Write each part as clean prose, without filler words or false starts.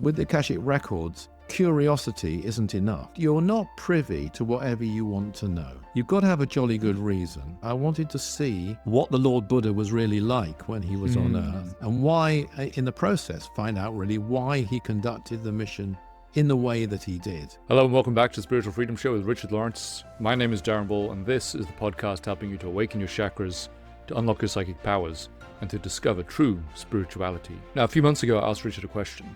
With the Akashic Records, curiosity isn't enough. You're not privy to whatever you want to know. You've got to have a jolly good reason. I wanted to see what the Lord Buddha was really like when he was on Earth, and why, in the process, find out really why he conducted the mission in the way that he did. Hello and welcome back to the Spiritual Freedom Show with Richard Lawrence. My name is Darren Ball, and this is the podcast helping you to awaken your chakras, to unlock your psychic powers, and to discover true spirituality. Now, a few months ago, I asked Richard a question.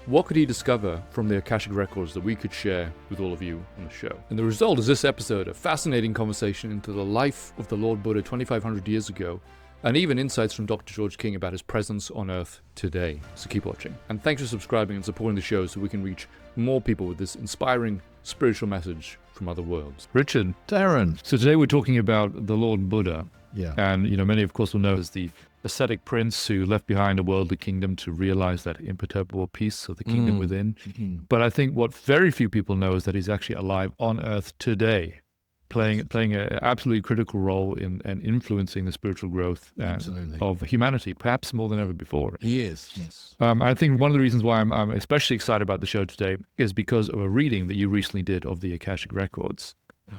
What could he discover from the Akashic Records that we could share with all of you on the show? And the result is this episode, a fascinating conversation into the life of the Lord Buddha 2,500 years ago, and even insights from Dr. George King about his presence on Earth today. So keep watching. And thanks for subscribing and supporting the show so we can reach more people with this inspiring spiritual message from other worlds. Richard. Darren. So today we're talking about the Lord Buddha. Yeah. And, many of course will know as the ascetic prince who left behind a worldly kingdom to realize that imperturbable peace of the kingdom within. But I think what very few people know is that he's actually alive on Earth today, playing an absolutely critical role in and influencing the spiritual growth of humanity, perhaps more than ever before. He is, yes. I think one of the reasons why I'm especially excited about the show today is because of a reading that you recently did of the Akashic Records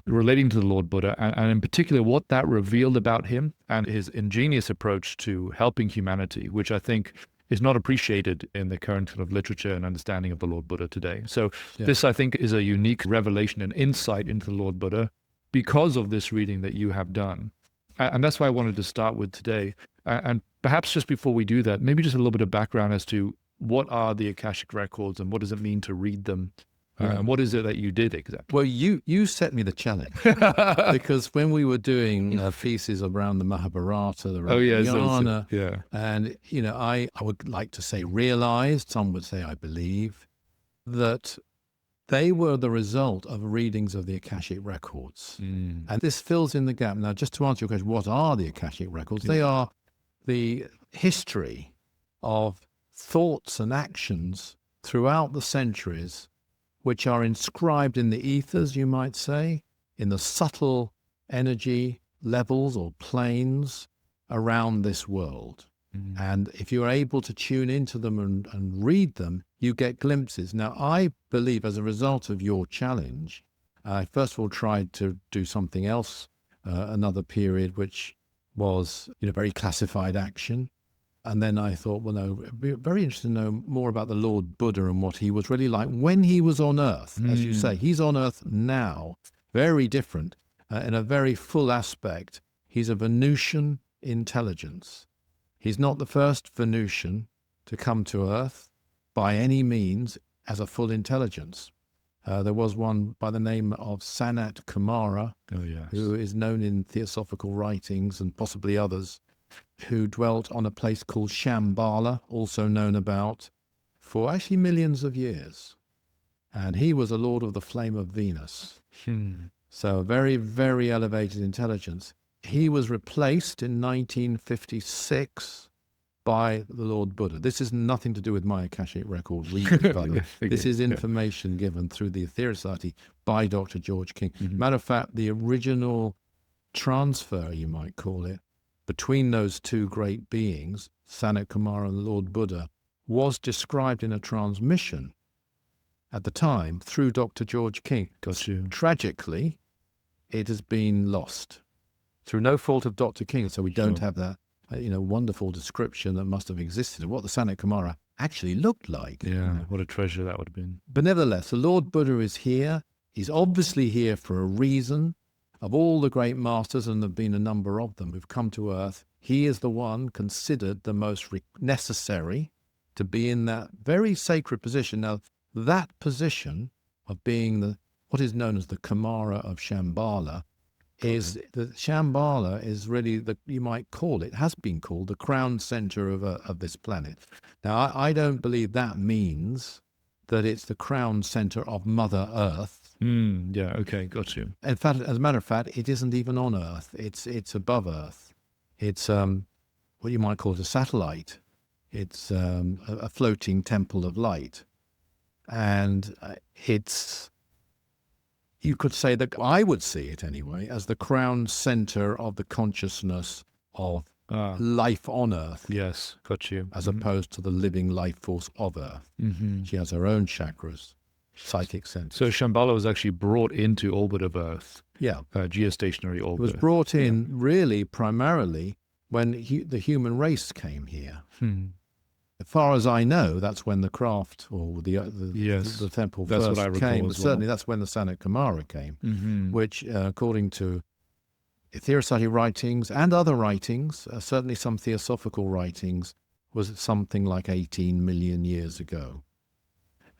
relating to the Lord Buddha, and in particular what that revealed about him and his ingenious approach to helping humanity, which I think is not appreciated in the current kind of literature and understanding of the Lord Buddha today. So this, I think, is a unique revelation and insight into the Lord Buddha because of this reading that you have done. And that's why I wanted to start with today. And perhaps just before we do that, maybe just a little bit of background as to what are the Akashic Records and what does it mean to read them? And what is it that you did exactly? Well, you set me the challenge because when we were doing pieces around the Mahabharata, the Ramayana, and I would like to say realized, some would say I believe, that they were the result of readings of the Akashic Records. And this fills in the gap. Now, just to answer your question, what are the Akashic Records? They are the history of thoughts and actions throughout the centuries, which are inscribed in the ethers, you might say, in the subtle energy levels or planes around this world. And if you're able to tune into them and read them, you get glimpses. Now, I believe as a result of your challenge, I first of all tried to do something else, another period, which was very classified action. And then I thought, well, no, it'd be very interesting to know more about the Lord Buddha and what he was really like when he was on Earth. As you say, he's on Earth now, very different, in a very full aspect. He's a Venusian intelligence. He's not the first Venusian to come to Earth by any means as a full intelligence. There was one by the name of Sanat Kumara, who is known in theosophical writings and possibly others, who dwelt on a place called Shamballa, also known about, for actually millions of years. And he was a lord of the flame of Venus. So very, very elevated intelligence. He was replaced in 1956 by the Lord Buddha. This is nothing to do with my Akashic Record reading, by the way. This is information given through the Etheric Society by Dr. George King. Matter of fact, the original transfer, you might call it, between those two great beings, Sanat Kumara and the Lord Buddha, was described in a transmission at the time through Dr. George King. Tragically, it has been lost through no fault of Dr. King, so we don't have that wonderful description that must have existed of what the Sanat Kumara actually looked like. What a treasure that would have been. But nevertheless, the Lord Buddha is here. He's obviously here for a reason. Of all the great masters, and there have been a number of them who've come to Earth, he is the one considered the most necessary to be in that very sacred position. Now, that position of being what is known as the Kumara of Shamballa is the Shamballa is really you might call it, has been called the crown center of this planet. Now, I don't believe that means that it's the crown center of Mother Earth. Got you. In fact, as a matter of fact, it isn't even on Earth. It's above Earth. It's what you might call a satellite. It's a floating temple of light. And you could say that, I would see it anyway, as the crown center of the consciousness of life on Earth. Yes, got you. As opposed to the living life force of Earth. She has her own chakras, psychic centers. So Shambhala was actually brought into orbit of Earth. Yeah. Geostationary orbit. It was brought in really primarily when the human race came here. As far as I know, that's when the craft or the temple that's first what I recall came. as Certainly well. that's when the Sanat Kumara came, which according to Theosophy writings and other writings, certainly some theosophical writings, was something like 18 million years ago.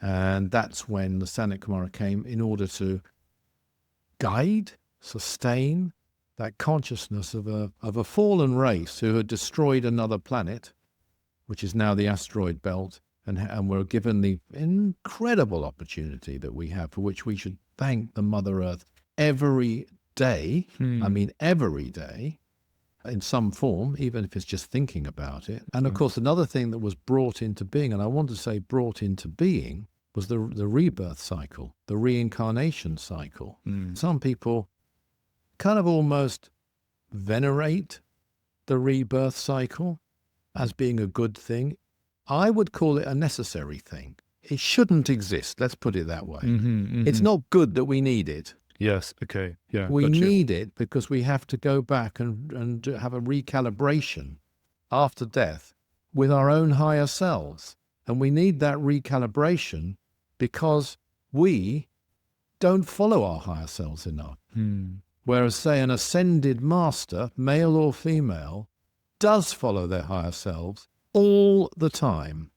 And that's when the Sanat Kumara came in order to guide, sustain that consciousness of a fallen race who had destroyed another planet, which is now the asteroid belt, and we're given the incredible opportunity that we have, for which we should thank the Mother Earth every day. I mean, every day, in some form, even if it's just thinking about it. And of course, another thing that was brought into being, and I want to say brought into being, was the rebirth cycle, the reincarnation cycle. Some people kind of almost venerate the rebirth cycle as being a good thing. I would call it a necessary thing. It shouldn't exist, let's put it that way. It's not good that we need it. Yes, okay, yeah. We need it because we have to go back and have a recalibration after death with our own higher selves. And we need that recalibration because we don't follow our higher selves enough. Whereas, say, an ascended master, male or female, does follow their higher selves all the time,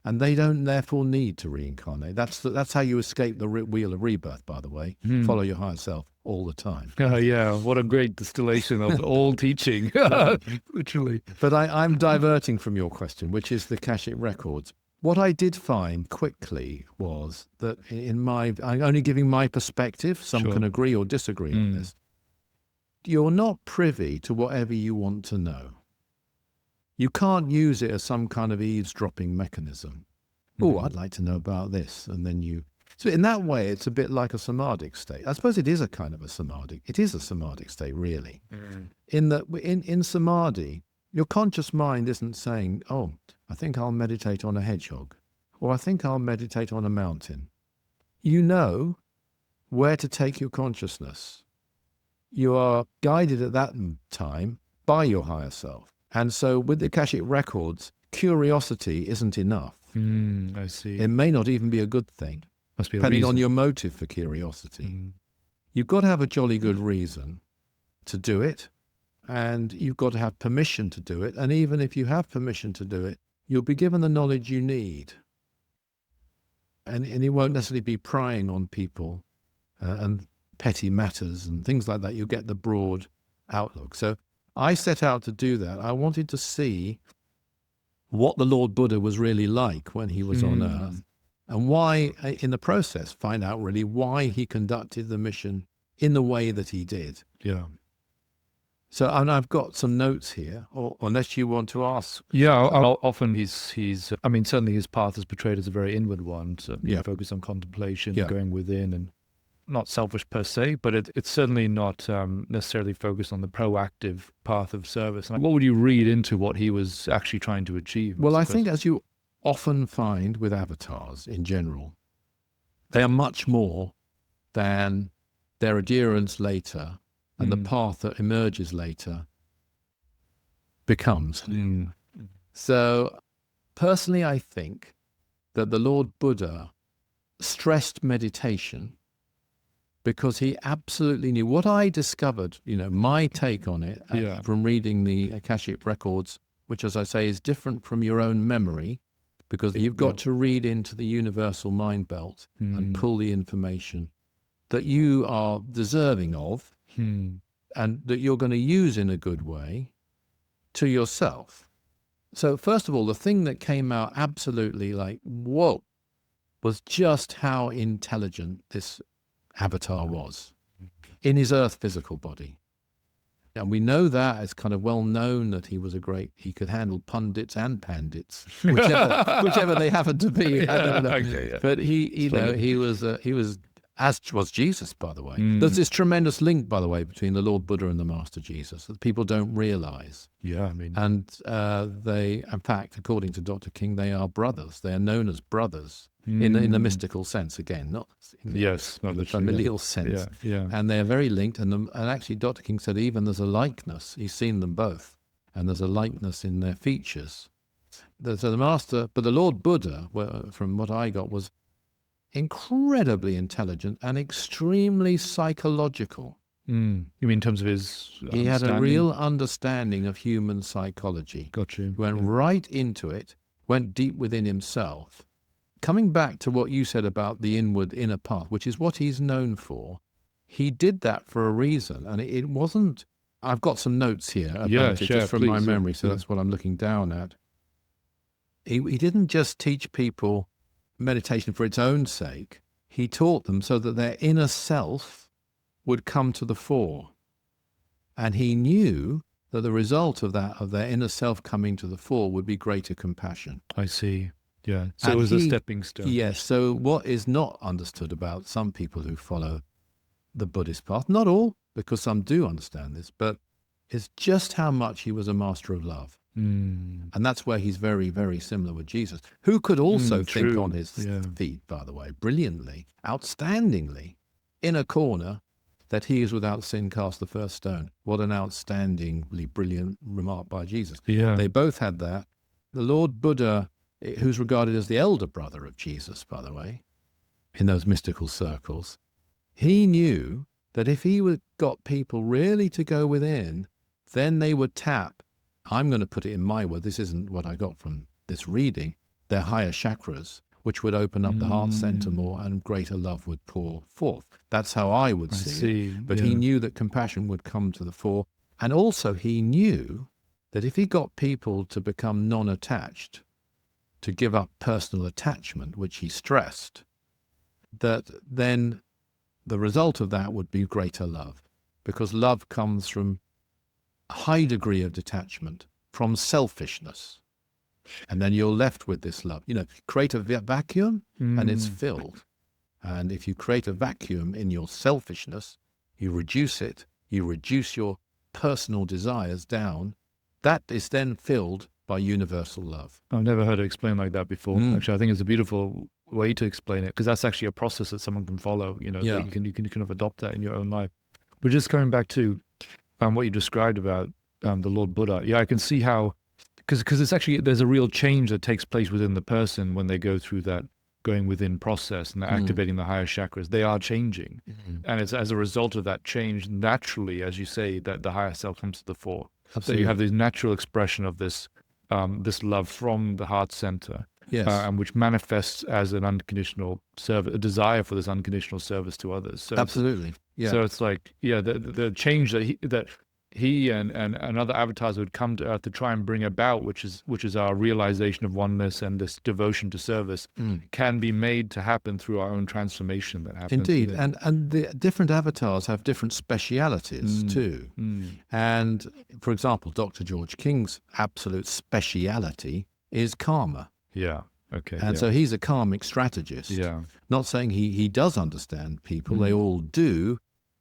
and they don't therefore need to reincarnate. That's how you escape the wheel of rebirth, by the way. Follow your higher self all the time. Yeah, what a great distillation of all teaching, literally. But I'm diverting from your question, which is the Akashic Records. What I did find quickly was that I'm only giving my perspective, some can agree or disagree on this. You're not privy to whatever you want to know. You can't use it as some kind of eavesdropping mechanism. Oh, I'd like to know about this. And then so in that way, it's a bit like a samadhic state. I suppose it is a samadhic state, really. In that, in samadhi, your conscious mind isn't saying, oh, I think I'll meditate on a hedgehog, or I think I'll meditate on a mountain. You know where to take your consciousness. You are guided at that time by your higher self. And so with the Akashic Records, curiosity isn't enough. I see. It may not even be a good thing, Must be a depending reason. on your motive for curiosity. You've got to have a jolly good reason to do it, and you've got to have permission to do it. And even if you have permission to do it, you'll be given the knowledge you need. And it won't necessarily be prying on people and petty matters and things like that. You'll get the broad outlook. So I set out to do that. I wanted to see what the Lord Buddha was really like when he was on Earth, and why, in the process, find out really why he conducted the mission in the way that he did. Yeah. So, and I've got some notes here, or unless you want to ask. Yeah, often he's. I mean, certainly his path is portrayed as a very inward one. So focus on contemplation, going within, and not selfish per se, but it's certainly not necessarily focused on the proactive path of service. And what would you read into what he was actually trying to achieve? Well, I think, as you often find with avatars in general, they are much more than their adherence later and the path that emerges later becomes. So personally, I think that the Lord Buddha stressed meditation because he absolutely knew. What I discovered, my take on it from reading the Akashic Records, which, as I say, is different from your own memory, because you've got to read into the universal mind belt and pull the information that you are deserving of and that you're going to use in a good way to yourself. So first of all, the thing that came out absolutely like, whoa, was just how intelligent this avatar was in his earth physical body. And we know that it's kind of well known that he could handle pundits and pandits, whichever they happen to be. I don't know. But he was as was Jesus, by the way. There's this tremendous link, by the way, between the Lord Buddha and the Master Jesus that people don't realize. Yeah, I mean. And they, in fact, according to Dr. King, they are brothers. They are known as brothers in the mystical sense, again, not in the familial sense. Yeah. And they're very linked. And actually, Dr. King said even there's a likeness. He's seen them both. And there's a likeness in their features. So the Master, but the Lord Buddha, from what I got, was incredibly intelligent and extremely psychological. You mean in terms of his He had a real understanding of human psychology. Got you. Went right into it, went deep within himself. Coming back to what you said about the inner path, which is what he's known for, he did that for a reason. And it wasn't, I've got some notes here about it just from my memory, so that's what I'm looking down at. He didn't just teach people meditation for its own sake. He taught them so that their inner self would come to the fore. And he knew that the result of that, of their inner self coming to the fore, would be greater compassion. I see. Yeah. So it was a stepping stone. Yes. So what is not understood about some people who follow the Buddhist path, not all, because some do understand this, but is just how much he was a master of love. And that's where he's very, very similar with Jesus, who could also think on his feet, by the way, brilliantly, outstandingly, in a corner, that he is without sin cast the first stone. What an outstandingly brilliant remark by Jesus. Yeah. They both had that. The Lord Buddha, who's regarded as the elder brother of Jesus, by the way, in those mystical circles, he knew that if he got people really to go within, then they would tap, I'm going to put it in my word, this isn't what I got from this reading, their higher chakras, which would open up the heart center more and greater love would pour forth. That's how I would see it. But he knew that compassion would come to the fore. And also he knew that if he got people to become non-attached, to give up personal attachment, which he stressed, that then the result of that would be greater love. Because love comes from a high degree of detachment, from selfishness. And then you're left with this love. Create a vacuum and it's filled. And if you create a vacuum in your selfishness, you reduce it, you reduce your personal desires down, that is then filled by universal love. I've never heard it explained like that before. Actually, I think it's a beautiful way to explain it, because that's actually a process that someone can follow. You can kind of adopt that in your own life. But just coming back to what you described about the Lord Buddha, I can see how, because it's actually, there's a real change that takes place within the person when they go through that going within process and they're activating the higher chakras. They are changing. And it's as a result of that change, naturally, as you say, that the higher self comes to the fore. Absolutely. So you have this natural expression of this this love from the heart center, and which manifests as an unconditional service, a desire for this unconditional service to others. So absolutely. So it's like, the change that he and other avatars would come to Earth to try and bring about, which is our realization of oneness and this devotion to service, can be made to happen through our own transformation that happens. Indeed, and the different avatars have different specialities too. And for example, Dr. George King's absolute speciality is karma. Yeah. Okay. And so he's a karmic strategist. Yeah. Not saying he does understand people, they all do.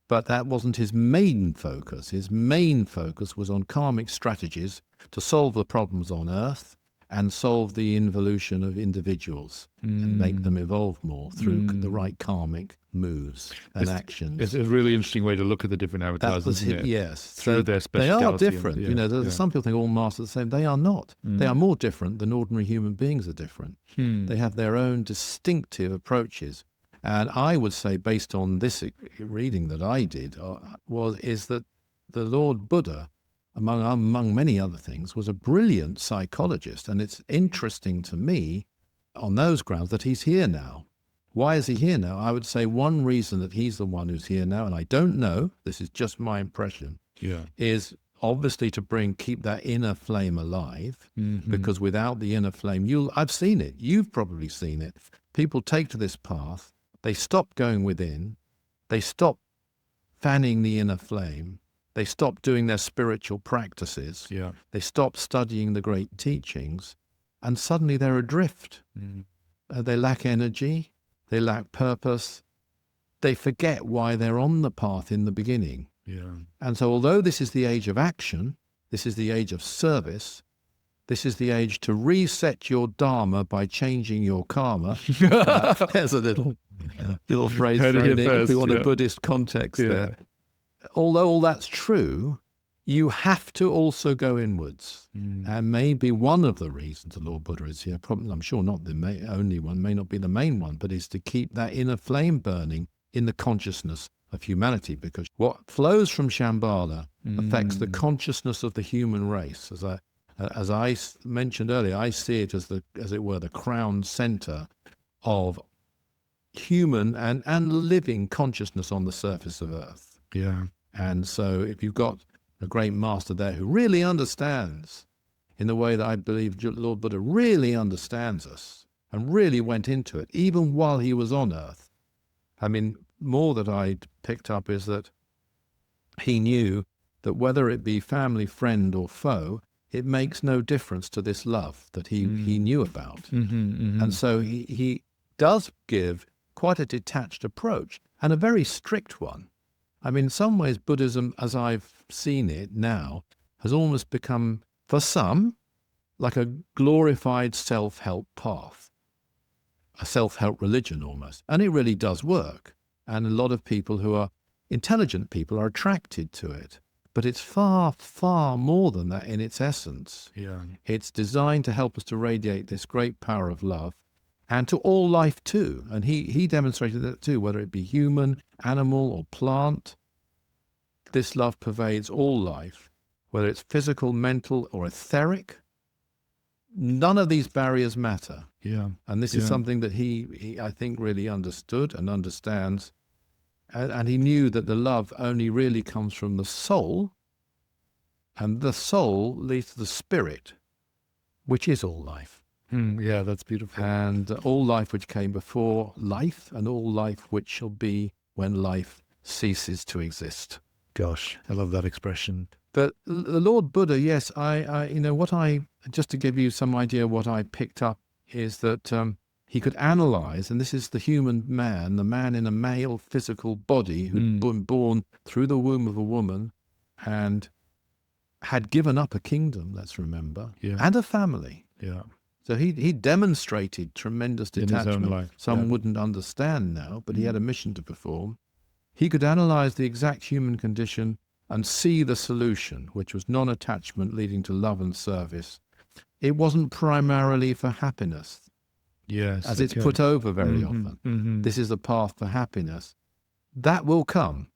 But that wasn't his main focus. His main focus was on karmic strategies to solve the problems on Earth and solve the involution of individuals and make them evolve more through the right karmic moves and actions. It's a really interesting way to look at the different avatars, isn't it? Yes. Through their speciality. They are different. Some people think all masters are the same. They are not. They are more different than ordinary human beings are different. They have their own distinctive approaches. And I would say, based on this reading that I did, is that the Lord Buddha, among many other things, was a brilliant psychologist. And it's interesting to me on those grounds that he's here now. Why is he here now? I would say one reason that he's the one who's here now, and I don't know, this is just my impression, is obviously to keep that inner flame alive, because without the inner flame, I've seen it, you've probably seen it. People take to this path, they stop going within, they stop fanning the inner flame, they stop doing their spiritual practices, they stop studying the great teachings, and suddenly they're adrift. They lack energy, they lack purpose, they forget why they're on the path in the beginning. Yeah. And so although this is the age of action, this is the age of service, this is the age to reset your dharma by changing your karma. There's a little phrase if we want a Buddhist context there. Although all that's true, you have to also go inwards. And maybe one of the reasons the Lord Buddha is here, probably, I'm sure not the only one, may not be the main one, but is to keep that inner flame burning in the consciousness of humanity, because what flows from Shamballa affects the consciousness of the human race. As I mentioned earlier, I see it as it were, the crown center of human and living consciousness on the surface of Earth. Yeah. And so if you've got a great master there who really understands in the way that I believe Lord Buddha really understands us and really went into it, even while he was on Earth. I mean, more that I'd picked up is that he knew that whether it be family, friend, or foe, it makes no difference to this love that he knew about. And so he does give quite a detached approach, and a very strict one. I mean, in some ways, Buddhism, as I've seen it now, has almost become, for some, like a glorified self-help path, a self-help religion almost. And it really does work. And a lot of people who are intelligent people are attracted to it. But it's far, far more than that in its essence. Yeah. It's designed to help us to radiate this great power of love, and to all life too. And he demonstrated that too, whether it be human, animal, or plant. This love pervades all life, whether it's physical, mental, or etheric. None of these barriers matter. Yeah. And this is something that he, I think, really understood and understands. And he knew that the love only really comes from the soul, and the soul leads to the spirit, which is all life. Yeah, that's beautiful. And all life which came before life, and all life which shall be when life ceases to exist. Gosh, I love that expression. But the Lord Buddha, yes, just to give you some idea what I picked up is that he could analyze, and this is the human man, the man in a male physical body who'd been born through the womb of a woman and had given up a kingdom, let's remember, and a family. Yeah. So he demonstrated tremendous detachment. In his own life. Some wouldn't understand now, but he had a mission to perform. He could analyze the exact human condition and see the solution, which was non-attachment leading to love and service. It wasn't primarily for happiness. Yes. As it's put over very often. This is a path for happiness. That will come,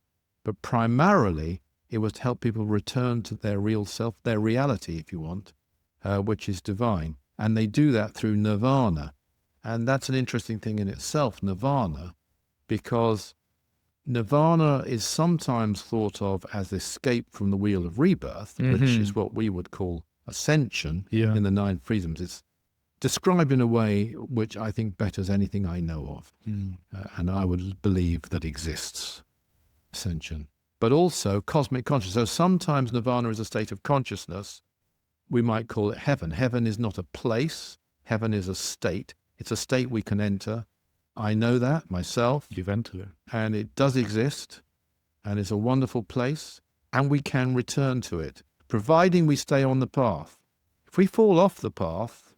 but primarily it was to help people return to their real self, their reality, if you want, which is divine. And they do that through nirvana. And that's an interesting thing in itself, nirvana, because nirvana is sometimes thought of as escape from the wheel of rebirth, which is what we would call ascension in the Nine Freedoms. It's described in a way which I think betters anything I know of. And I would believe that exists, ascension. But also cosmic consciousness. So sometimes nirvana is a state of consciousness. We might call it heaven. Heaven is not a place. Heaven is a state. It's a state we can enter. I know that myself. You've entered it. And it does exist. And it's a wonderful place. And we can return to it, providing we stay on the path. If we fall off the path,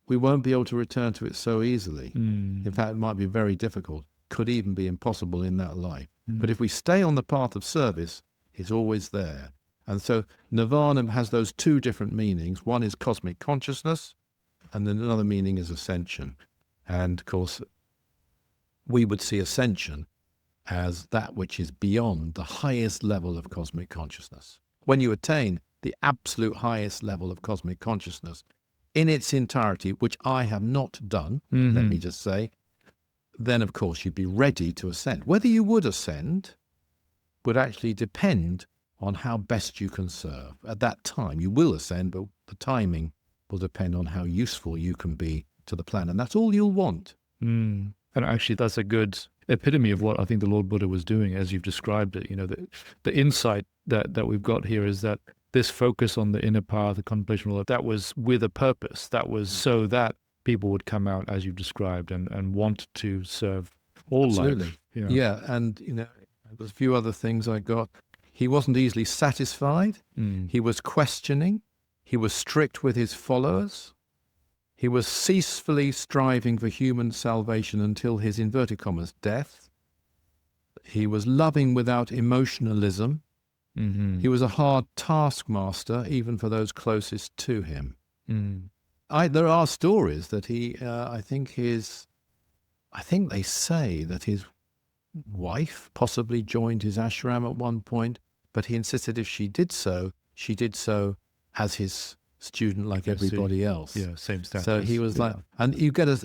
we won't be able to return to it so easily. In fact, it might be very difficult. Could even be impossible in that life. But if we stay on the path of service, it's always there. And so nirvana has those two different meanings. One is cosmic consciousness, and then another meaning is ascension. And of course, we would see ascension as that which is beyond the highest level of cosmic consciousness. When you attain the absolute highest level of cosmic consciousness in its entirety, which I have not done, let me just say, then of course you'd be ready to ascend. Whether you would ascend would actually depend on how best you can serve. At that time, you will ascend, but the timing will depend on how useful you can be to the planet. And that's all you'll want. And actually, that's a good epitome of what I think the Lord Buddha was doing, as you've described it. You know, the insight that we've got here is that this focus on the inner path, the contemplation, all that was with a purpose. That was so that people would come out, as you've described, and want to serve all Absolutely. life. Yeah, and there's a few other things I got. He wasn't easily satisfied. He was questioning. He was strict with his followers. He was ceasefully striving for human salvation until his, inverted commas, death. He was loving without emotionalism. He was a hard taskmaster, even for those closest to him. There are stories that I think they say that his wife possibly joined his ashram at one point, but he insisted if she did so as his student like everybody else. Yeah, same status. So he was like, and you get a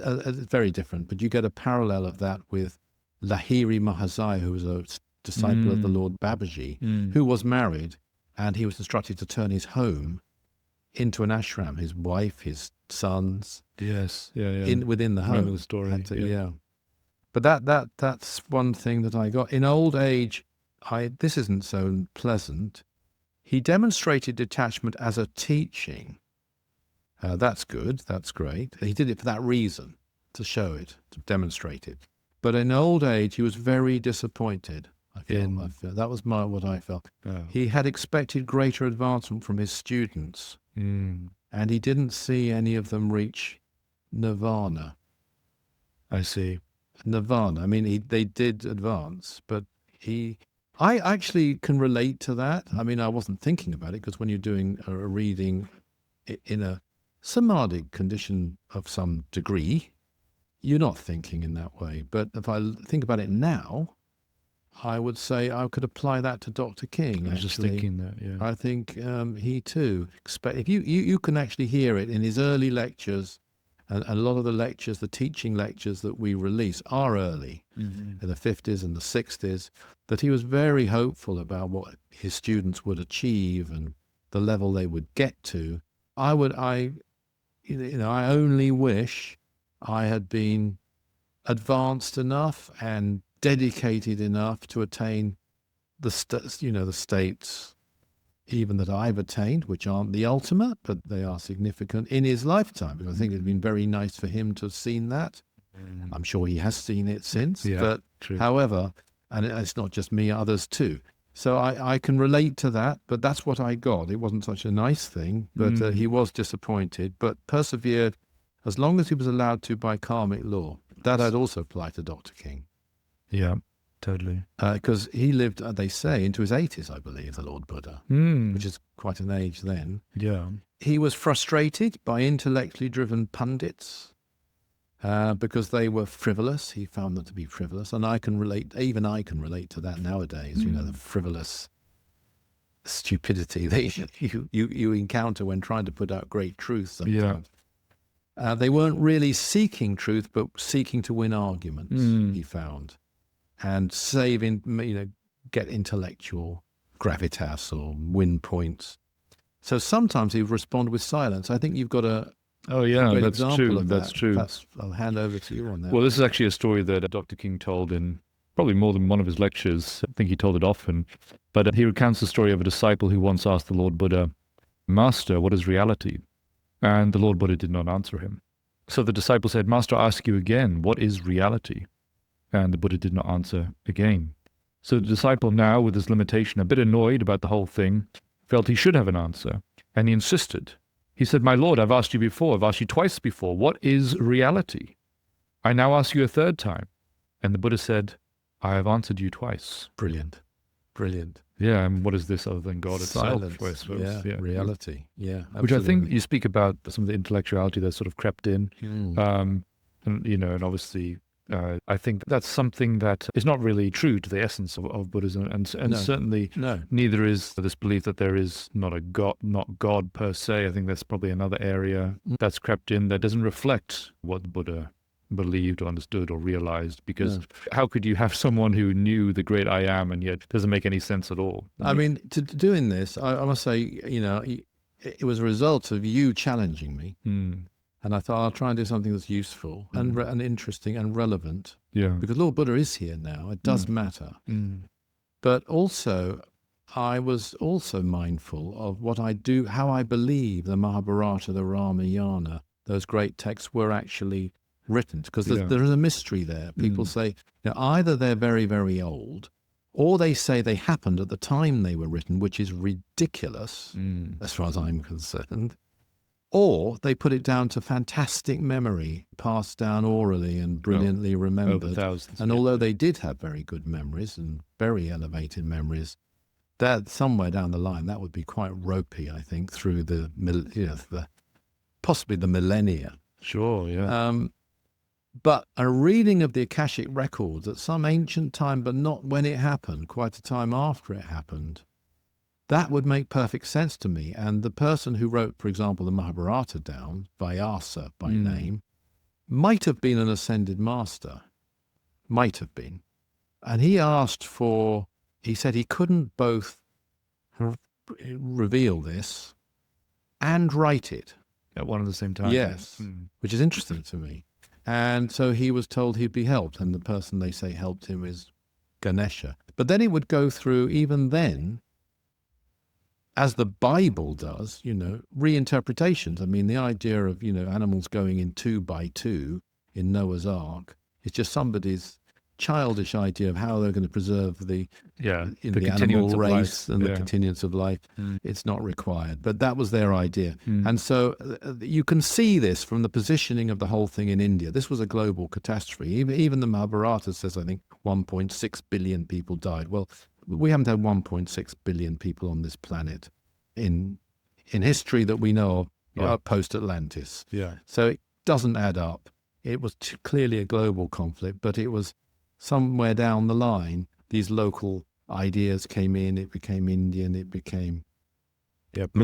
very different, but you get a parallel of that with Lahiri Mahazaya, who was a disciple of the Lord Babaji, who was married, and he was instructed to turn his home into an ashram, his wife, his sons. Yes, within the home. Remember the story. Yeah. But that's one thing that I got. In old age, this isn't so pleasant. He demonstrated detachment as a teaching. That's good. That's great. He did it for that reason, to show it, to demonstrate it. But in old age, he was very disappointed. I feel that was what I felt. Oh. He had expected greater advancement from his students, and he didn't see any of them reach nirvana. I see. Nirvana. I mean, they did advance, but I actually can relate to that. I mean, I wasn't thinking about it, because when you're doing a reading in a samadhic condition of some degree, you're not thinking in that way. But if I think about it now, I would say I could apply that to Dr. King. I was just thinking that, yeah. I think he too, if you can actually hear it in his early lectures. And a lot of the lectures, the teaching lectures that we release are early, in the 50s and the 60s, that he was very hopeful about what his students would achieve and the level they would get to. I only wish I had been advanced enough and dedicated enough to attain the states even that I've attained, which aren't the ultimate, but they are significant in his lifetime. Because I think it'd been very nice for him to have seen that. I'm sure he has seen it since. Yeah, but true. However, and it's not just me, others too. So I can relate to that, but that's what I got. It wasn't such a nice thing, but he was disappointed, but persevered as long as he was allowed to by karmic law. That I'd also apply to Dr. King. Yeah. Totally. Because he lived, they say, into his 80s, I believe, the Lord Buddha, which is quite an age then. Yeah. He was frustrated by intellectually driven pundits because they were frivolous. He found them to be frivolous. And even I can relate to that nowadays, the frivolous stupidity that you encounter when trying to put out great truth sometimes. Yeah. They weren't really seeking truth, but seeking to win arguments, he found. And get intellectual gravitas or win points. So sometimes he would respond with silence. I think you've got a great that's example true. of That's that. true. I'll hand over to you on that. Well, this is actually a story that Dr. King told in probably more than one of his lectures. I think he told it often. But he recounts the story of a disciple who once asked the Lord Buddha, "Master, what is reality?" And the Lord Buddha did not answer him. So the disciple said, "Master, I ask you again, what is reality?" And the Buddha did not answer again. So the disciple now, with his limitation, a bit annoyed about the whole thing, felt he should have an answer. And he insisted. He said, "My Lord, I've asked you before. I've asked you twice before. What is reality? I now ask you a third time." And the Buddha said, "I have answered you twice." Brilliant. Yeah, and what is this other than God itself, I suppose? Yeah, reality. Yeah, absolutely. Which I think you speak about some of the intellectuality that's sort of crept in. And obviously... I think that's something that is not really true to the essence of Buddhism, and certainly neither is this belief that there is not God per se. I think that's probably another area that's crept in that doesn't reflect what the Buddha believed or understood or realized, because how could you have someone who knew the great I am and yet doesn't make any sense at all? I mean, doing this, I must say, it was a result of you challenging me. And I thought, I'll try and do something that's useful and interesting and relevant. Yeah. Because Lord Buddha is here now. It does matter. But also, I was also mindful of what I do, how I believe the Mahabharata, the Ramayana, those great texts were actually written, because there is a mystery there. People say, either they're very, very old, or they say they happened at the time they were written, which is ridiculous as far as I'm concerned. Or they put it down to fantastic memory, passed down orally and brilliantly remembered. Over thousands. And although they did have very good memories and very elevated memories, that somewhere down the line, that would be quite ropey, I think, through possibly the millennia. Sure, yeah. But a reading of the Akashic Records at some ancient time, but not when it happened, quite a time after it happened, that would make perfect sense to me. And the person who wrote, for example, the Mahabharata down, Vyasa by name, might have been an ascended master. Might have been. And he said he couldn't both reveal this and write it. At one and the same time. Yes, which is interesting to me. And so he was told he'd be helped, and the person they say helped him is Ganesha. But then it would go through, even then, as the Bible does, reinterpretations. I mean, the idea of, animals going in 2 by 2 in Noah's Ark is just somebody's childish idea of how they're going to preserve the animal race and the continuance of life. It's not required, but that was their idea. And so you can see this from the positioning of the whole thing in India. This was a global catastrophe. Even the Mahabharata says, I think, 1.6 billion people died. Well, we haven't had 1.6 billion people on this planet in history that we know of post-Atlantis. So it doesn't add up. It was clearly a global conflict, but it was somewhere down the line, these local ideas came in, it became Indian, it became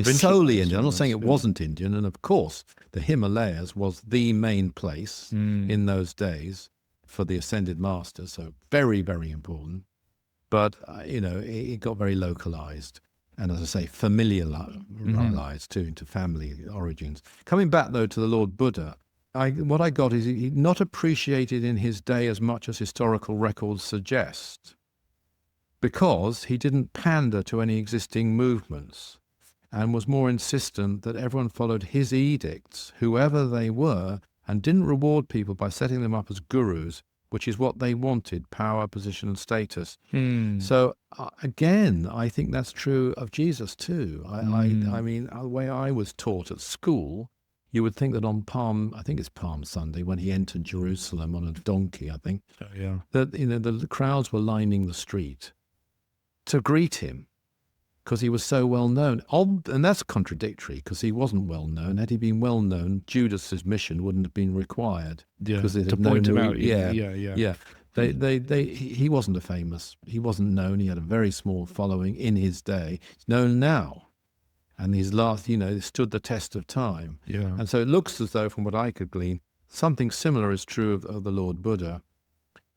solely Indian. I'm not saying it wasn't Indian, and of course the Himalayas was the main place in those days for the ascended masters, so very, very important. But, it got very localized and, as I say, familiarized too into family origins. Coming back, though, to the Lord Buddha, what I got is he not appreciated in his day as much as historical records suggest, because he didn't pander to any existing movements and was more insistent that everyone followed his edicts, whoever they were, and didn't reward people by setting them up as gurus, which is what they wanted, power, position, and status. So, again, I think that's true of Jesus too. I mean, the way I was taught at school, you would think that on Palm Sunday, when he entered Jerusalem on a donkey, I think, that the crowds were lining the street to greet him because he was so well known. And that's contradictory, because he wasn't well known. Had he been well known, Judas's mission wouldn't have been required. Because to point him out. He wasn't he wasn't known. He had a very small following in his day. He's known now. And these last, stood the test of time. And so it looks as though, from what I could glean, something similar is true of the Lord Buddha.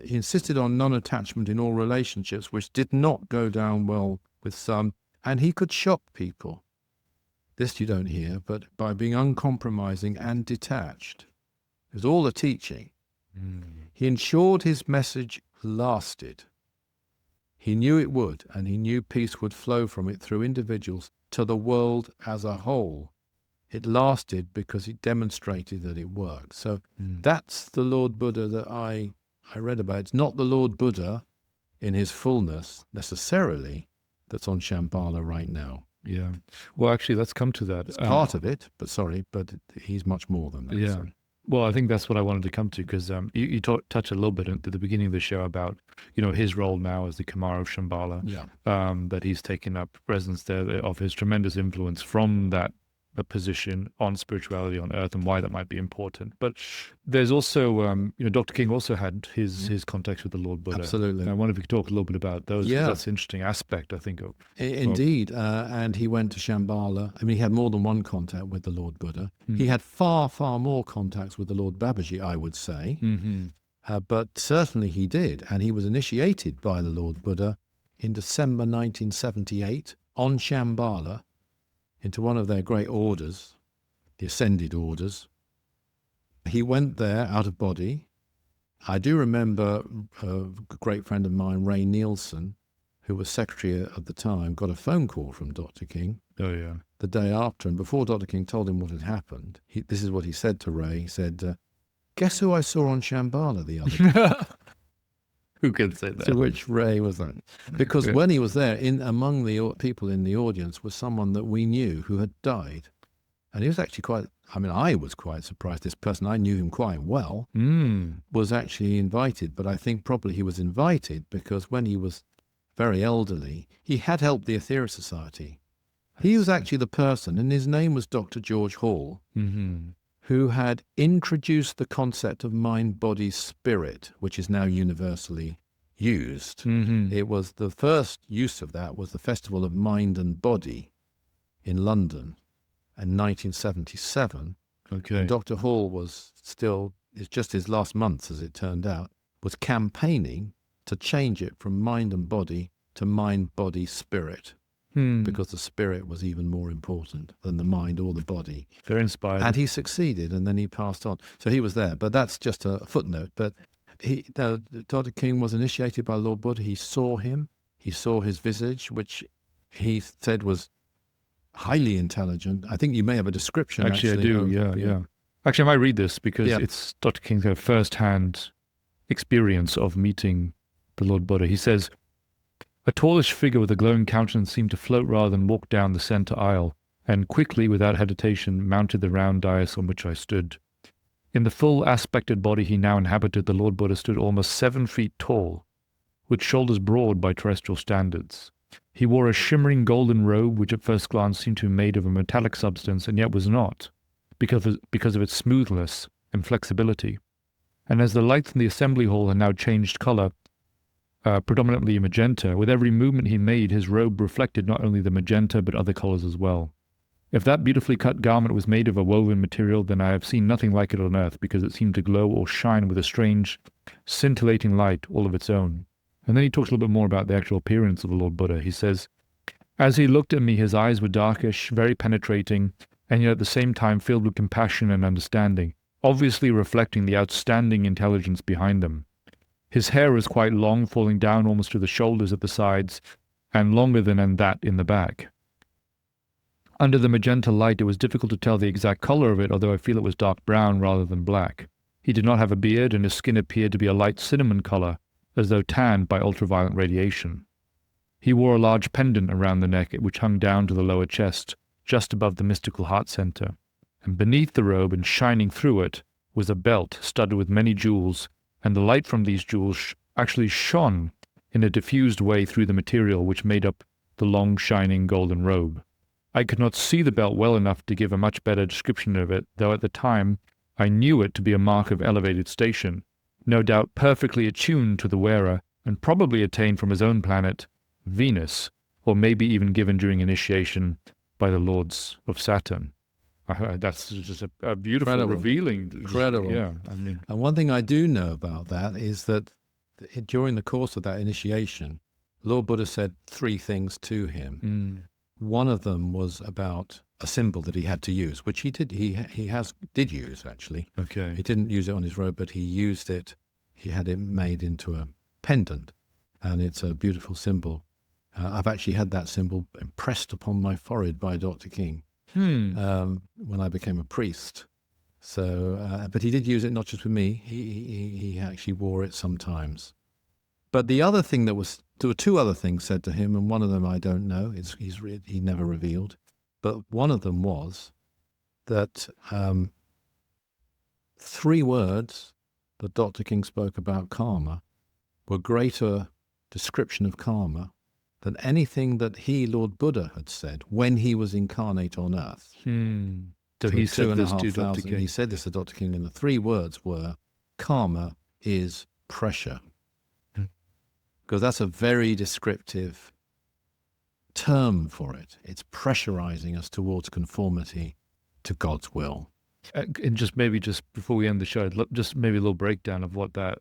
He insisted on non-attachment in all relationships, which did not go down well with some, and he could shock people. This you don't hear, but by being uncompromising and detached. It was all the teaching. He ensured his message lasted. He knew it would, and he knew peace would flow from it through individuals to the world as a whole. It lasted because it demonstrated that it worked. So that's the Lord Buddha that I read about. It's not the Lord Buddha in his fullness necessarily that's on Shamballa right now. Well, actually, let's come to that. It's part of it, but he's much more than that. So. Well, I think that's what I wanted to come to, because you touched a little bit at the beginning of the show about, his role now as the Kumar of Shamballa, that he's taken up residence there, of his tremendous influence from that position on spirituality on earth, and why that might be important. But there's also, Dr. King also had his contacts with the Lord Buddha. Absolutely. And I wonder if you could talk a little bit about those. Yeah. That's an interesting aspect, I think. Indeed. And he went to Shambhala. I mean, he had more than one contact with the Lord Buddha. He had far, far more contacts with the Lord Babaji, I would say. But certainly he did. And he was initiated by the Lord Buddha in December 1978 on Shambhala, into one of their great orders, the Ascended Orders. He went there out of body. I do remember a great friend of mine, Ray Nielsen, who was secretary at the time, got a phone call from Dr. King the day after. And before Dr. King told him what had happened, this is what he said to Ray. He said, Guess who I saw on Shamballa the other day? Who can say that? To which Ray was that? Because when he was there, among the people in the audience was someone that we knew who had died. And he was actually I was quite surprised. This person, I knew him quite well, was actually invited. But I think probably he was invited because when he was very elderly, he had helped the Aetherius Society. He was actually the person, and his name was Dr. George Hall, who had introduced the concept of mind, body, spirit, which is now universally used. It was the first use of that was the Festival of Mind and Body in London in 1977. Okay. And Dr. Hall was it's just his last months, as it turned out, was campaigning to change it from mind and body to mind, body, spirit. Because the spirit was even more important than the mind or the body. Very inspiring. And he succeeded, and then he passed on. So he was there, but that's just a footnote. But Dr. King was initiated by Lord Buddha. He saw him. He saw his visage, which he said was highly intelligent. I think you may have a description. Actually, I do. Yeah. Actually, I might read this because it's Dr. King's first-hand experience of meeting the Lord Buddha. He says, "A tallish figure with a glowing countenance seemed to float rather than walk down the center aisle, and quickly, without hesitation, mounted the round dais on which I stood. In the full aspected body he now inhabited, the Lord Buddha stood almost 7 feet tall, with shoulders broad by terrestrial standards. He wore a shimmering golden robe, which at first glance seemed to be made of a metallic substance, and yet was not, because of its smoothness and flexibility. And as the lights in the assembly hall had now changed color, predominantly magenta, with every movement he made, his robe reflected not only the magenta, but other colors as well. If that beautifully cut garment was made of a woven material, then I have seen nothing like it on earth, because it seemed to glow or shine with a strange, scintillating light all of its own." And then he talks a little bit more about the actual appearance of the Lord Buddha. He says, "As he looked at me, his eyes were darkish, very penetrating, and yet at the same time filled with compassion and understanding, obviously reflecting the outstanding intelligence behind them. His hair was quite long, falling down almost to the shoulders at the sides, and longer than that in the back. Under the magenta light, it was difficult to tell the exact color of it, although I feel it was dark brown rather than black. He did not have a beard, and his skin appeared to be a light cinnamon color, as though tanned by ultraviolet radiation. He wore a large pendant around the neck, which hung down to the lower chest, just above the mystical heart center. And beneath the robe, and shining through it, was a belt studded with many jewels, and the light from these jewels actually shone in a diffused way through the material which made up the long, shining golden robe. I could not see the belt well enough to give a much better description of it, though at the time I knew it to be a mark of elevated station, no doubt perfectly attuned to the wearer, and probably attained from his own planet, Venus, or maybe even given during initiation by the lords of Saturn." That's just a beautiful, revealing. Incredible. Yeah. And one thing I do know about that is that during the course of that initiation, Lord Buddha said 3 things to him. One of them was about a symbol that he had to use, which he did. Did use actually. Okay. He didn't use it on his robe, but he used it. He had it made into a pendant, and it's a beautiful symbol. I've actually had that symbol impressed upon my forehead by Dr. King. When I became a priest. So, but he did use it not just with me. He actually wore it sometimes. But the other thing there were 2 other things said to him, and one of them I don't know. He never revealed. But one of them was that 3 words that Dr. King spoke about karma were greater description of karma than anything that he, Lord Buddha, had said when he was incarnate on earth. So he said this to Dr. King. He said this to Dr. King, and the 3 words were, karma is pressure. Because that's a very descriptive term for it. It's pressurizing us towards conformity to God's will. And just before we end the show, just maybe a little breakdown of what that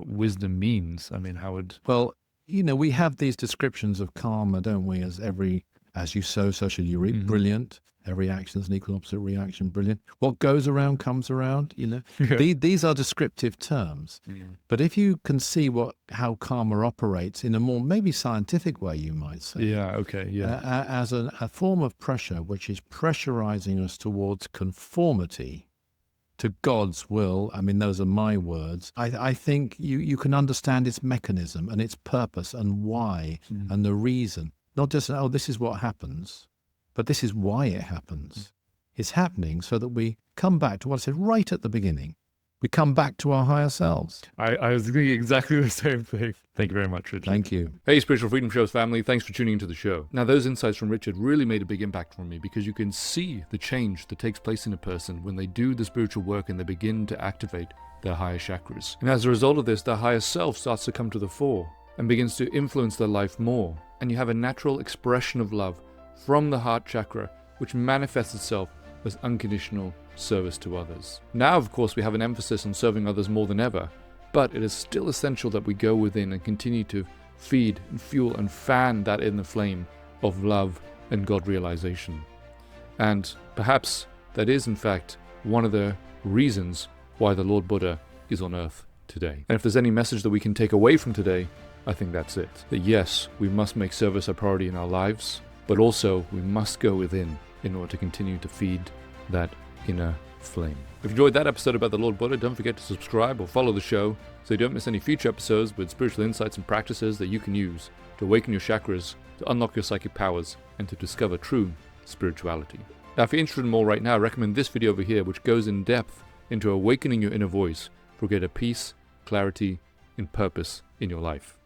wisdom means. I mean, how would... Well, we have these descriptions of karma, don't we? As you sow, so shall you reap. Brilliant. Every action is an equal opposite reaction. Brilliant. What goes around comes around. These are descriptive terms. But if you can see how karma operates in a more maybe scientific way, you might say. Yeah. Okay. Yeah. As a form of pressure, which is pressurizing us towards conformity to God's will, I mean, those are my words, I think you can understand its mechanism and its purpose and why and the reason. Not just, oh, this is what happens, but this is why it happens. It's happening so that we come back to what I said right at the beginning. We come back to our higher selves. I was thinking exactly the same thing. Thank you very much, Richard. Thank you. Hey, Spiritual Freedom Show's family. Thanks for tuning into the show. Now, those insights from Richard really made a big impact on me because you can see the change that takes place in a person when they do the spiritual work and they begin to activate their higher chakras. And as a result of this, their higher self starts to come to the fore and begins to influence their life more. And you have a natural expression of love from the heart chakra, which manifests itself as unconditional service to others. Now, of course, we have an emphasis on serving others more than ever, but it is still essential that we go within and continue to feed and fuel and fan that inner flame of love and God realization. And perhaps that is, in fact, one of the reasons why the Lord Buddha is on earth today. And if there's any message that we can take away from today, I think that's it. That yes, we must make service a priority in our lives, but also we must go within in order to continue to feed that inner flame. If you enjoyed that episode about the Lord Buddha, don't forget to subscribe or follow the show so you don't miss any future episodes with spiritual insights and practices that you can use to awaken your chakras, to unlock your psychic powers, and to discover true spirituality. Now, if you're interested in more right now, I recommend this video over here, which goes in depth into awakening your inner voice for greater peace, clarity, and purpose in your life.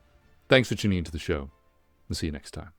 Thanks for tuning into the show. We'll see you next time.